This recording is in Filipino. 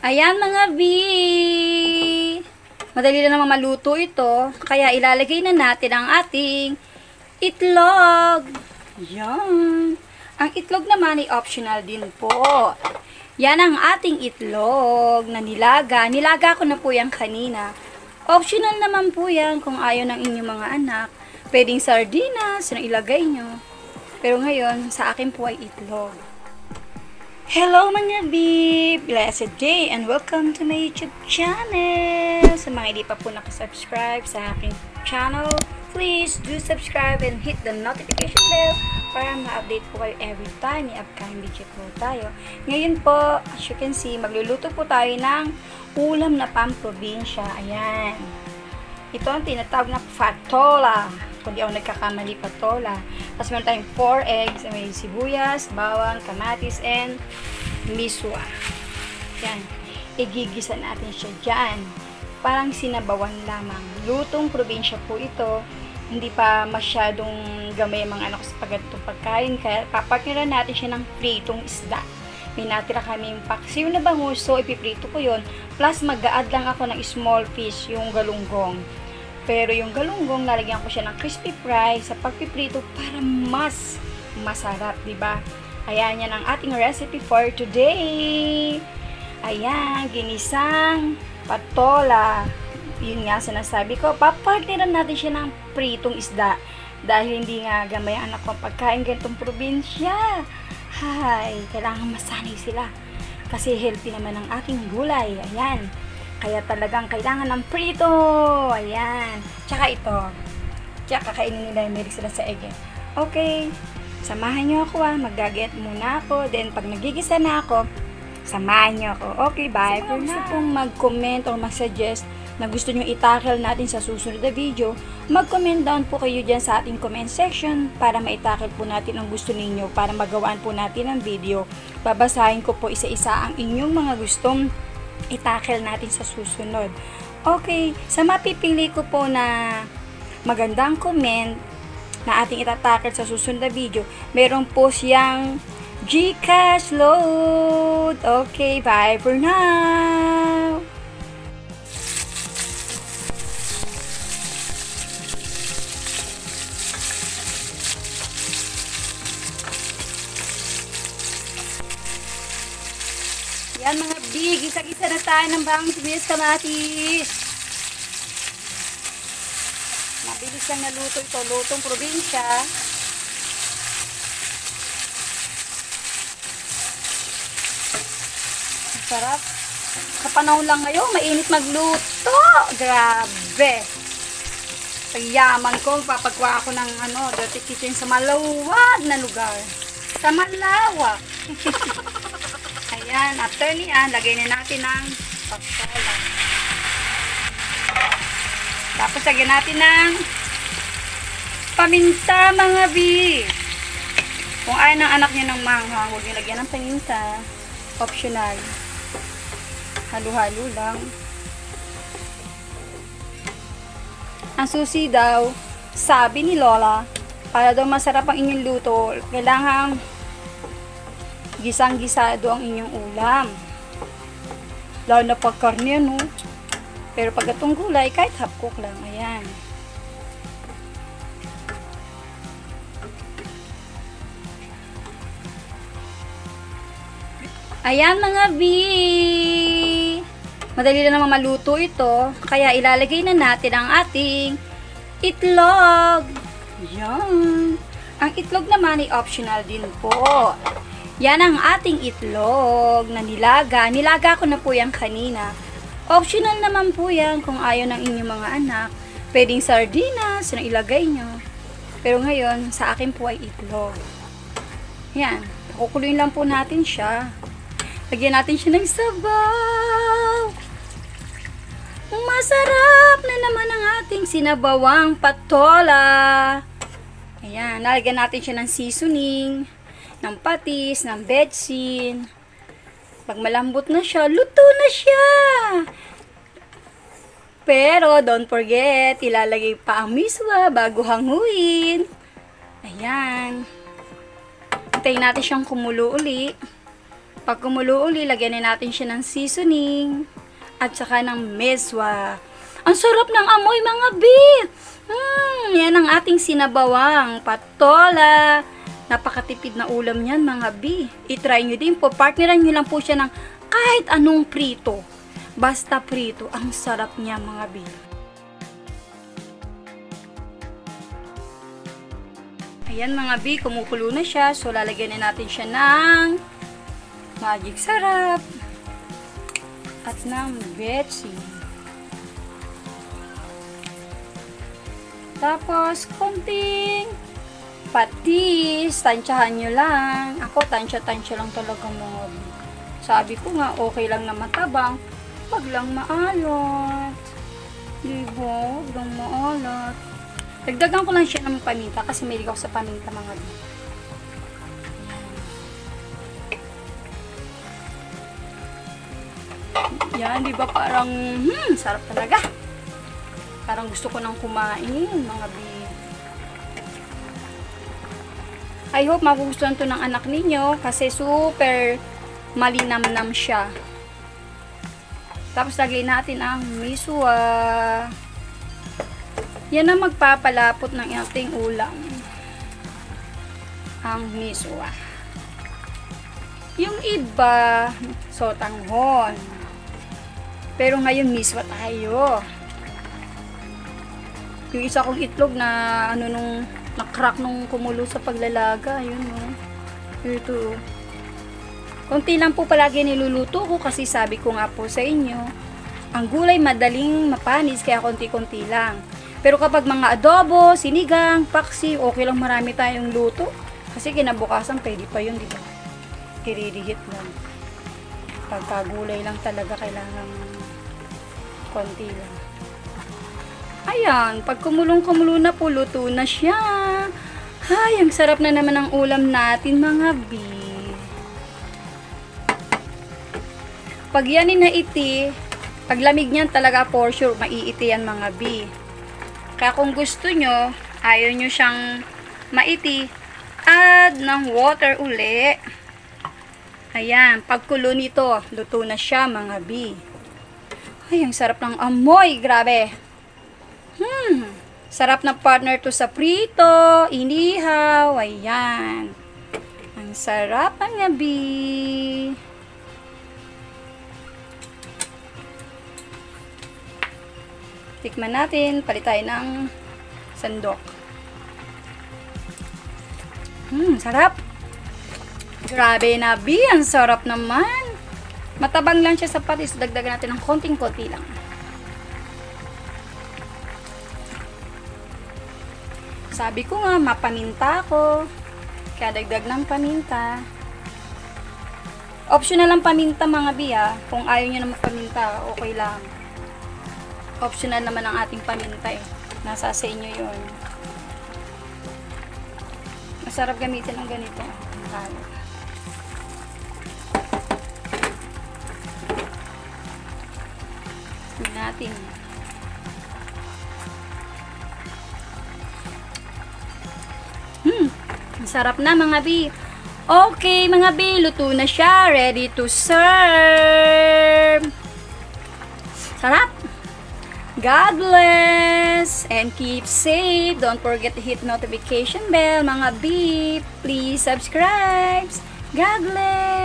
Ayan mga B! Madali lang naman maluto ito, kaya ilalagay na natin ang ating itlog. Yan. Ang itlog naman ay optional din po. Yan ang ating itlog na nilaga. Nilaga ko na po yan kanina. Optional naman po yan kung ayaw ng inyong mga anak. Pwedeng sardinas na ilagay nyo. Pero ngayon, sa akin po ay itlog. Hello mga beep! Blessed day and welcome to my YouTube channel! Sa mga hindi pa po nakasubscribe sa aking channel, please do subscribe and hit the notification bell para ma-update po kayo every time may upcoming video po tayo. Ngayon po, as you can see, magluluto po tayo ng ulam na pamprobinsya. Ayan. Ito ang tinatawag na patola. Kung di ako nagkakamali, patola. Tapos meron tayong 4 eggs. May sibuyas, bawang, kamatis, and miswa. Yan. Igigisa natin siya dyan. Parang sinabawan lamang. Lutong probinsya po ito. Hindi pa masyadong gamay ang mga anak sa pagkatong pagkain. Kaya papartneran natin siya ng pritong isda. May natira kami yung paksiw na bangus. So, ipiprito ko yun. Plus, mag-a-add lang ako ng small fish, yung galunggong. Pero yung galunggong, lalagyan ko siya ng crispy fry sa pagpiprito para mas masarap, diba? Ayan, yan ang ating recipe for today. Ayan, ginisang patola. Yun nga, sinasabi ko, papartneran natin siya ng pritong isda. Dahil hindi nga gamay anak ko pagkain ganitong probinsya. Hay, kailangan masanay sila. Kasi healthy naman ang ating gulay. Ayan. Kaya talagang kailangan ng prito. Ayan. Tsaka ito. Tsaka kakainin nila yung merik sila sa egg. Okay. Samahan nyo ako Mag-get muna ako. Then pag nagigisa na ako, samahan nyo ako. Okay, bye. Kung gusto pong mag-comment o mag-suggest na gusto nyo i-tackle natin sa susunod na video, mag-comment down po kayo dyan sa ating comment section para ma-tackle po natin ang gusto ninyo para magawaan po natin ang video. Babasahin ko po isa-isa ang inyong mga gustong i-tackle natin sa susunod. Okay, sa mapipili ko po na magandang comment na ating itatakil sa susunod na video, meron po siyang GCash load. Okay, bye for now! Yan mga big, isa-isa na tayo ng bawang sibuyas kamatis. Mabilis lang naluto ito, lutong probinsya. Sarap. Kapanahon lang ngayon, mainit magluto. Grabe. Pagyaman ko, papagwa ako ng dirty kitchen sa malawak na lugar. Sa malawak. Ayan, after niyan, lagay na natin ng patola. Tapos lagyan natin ng paminta mga bi. Kung ayaw ng anak niya ng manghang, huwag niyo lagyan ng paminta. Optional. Halo-halo lang. Ang susi daw, sabi ni Lola, para daw masarap ang inyong luto, kailangan gisang-gisado ang inyong ulam. Lalo na pag karne, no? Pero pag itong gulay, kahit half cook lang. Ayan. Ayan mga B! Madali lang naman maluto ito, kaya ilalagay na natin ang ating itlog. Yan. Ang itlog naman ay optional din po. Yan ang ating itlog na nilaga. Nilaga ko na po yan kanina. Optional naman po yan kung ayaw ng inyong mga anak. Pwedeng sardinas na ilagay nyo. Pero ngayon, sa akin po ay itlog. Yan. Pakukuluin lang po natin siya. Lagyan natin siya ng sabaw. Masarap na naman ang ating sinabawang patola. Ayan. Lalagyan natin siya ng seasoning, ng patis, ng betsin. Pag malambot na siya, luto na siya. Pero, don't forget, ilalagay pa ang miswa bago hanguin. Ayan. Hintayin natin siyang kumulo uli. Pag kumulo uli, lagyan na natin siya ng seasoning at saka ng meswa. Ang sarap ng amoy, mga bi! Yan ang ating sinabawang patola. Napakatipid na ulam yan, mga bi. I-try nyo din po. Partneran nyo lang po siya ng kahit anong prito. Basta prito. Ang sarap niya, mga bi. Ayan, mga bi. Kumukulo na siya. So, lalagyan na natin siya ng magic sarap at ng Betsy. Tapos, konting patis. Tansyahan nyo lang. Ako, tansya-tansya lang talaga, mga bi. Sabi ko nga, okay lang na matabang. Wag lang maalat. Diba? Wag lang maalat. Dagdagan ko lang siya ng paminta kasi mahilig ako sa paminta, mga bi. Yan, di ba parang, sarap talaga. Parang gusto ko nang kumain, mga bi. I hope magugustuhan to ng anak ninyo kasi super malinamnam siya. Tapos lagay natin ang miswa. Yan ang magpapalapot ng ating ulam. Ang miswa. Yung iba, sotanghon. Pero ngayon miswa tayo. Yung isa kong itlog na na-crack nung kumulo sa paglalaga, yun ito. Konti lang po palagi niluluto ko kasi sabi ko nga po sa inyo, ang gulay madaling mapanis kaya konti-konti lang. Pero kapag mga adobo, sinigang, paksi, okay lang marami tayong luto. Kasi kinabukasan pwede pa yun, di ba? I-reheat lang. Pagkagulay lang talaga kailangan konti lang. Ayan, pag kumulo na po, luto na siya. Ay, ang sarap na naman ang ulam natin, mga bi. Pag yan inaiti, pag lamig niyan talaga for sure, maiiti yan, mga bi. Kaya kung gusto nyo, ayaw nyo siyang maiti, add ng water uli. Ayan, pagkulo nito, luto na siya, mga bi. Ay, ang sarap ng amoy, grabe. Sarap na partner to sa prito, inihaw, ayan. Ang sarap ng bi. Tikman natin, palit tayo ng sandok. Sarap. Grabe na bi, ang sarap naman. Matabang lang siya sa patis, dagdagan natin ng konting-konti lang. Sabi ko nga, mapaminta ko. Kaya dagdag ng paminta. Optional lang paminta, mga bi, ha. Kung ayaw nyo na mapaminta, okay lang. Optional naman ang ating paminta eh. Nasa sa inyo yun. Masarap gamitin ng ganito. Natin. Sarap na, mga bi. Okay, mga bi, luto na siya. Ready to serve. Sarap. God bless and keep safe. Don't forget to hit notification bell, mga bi. Please subscribe. God bless.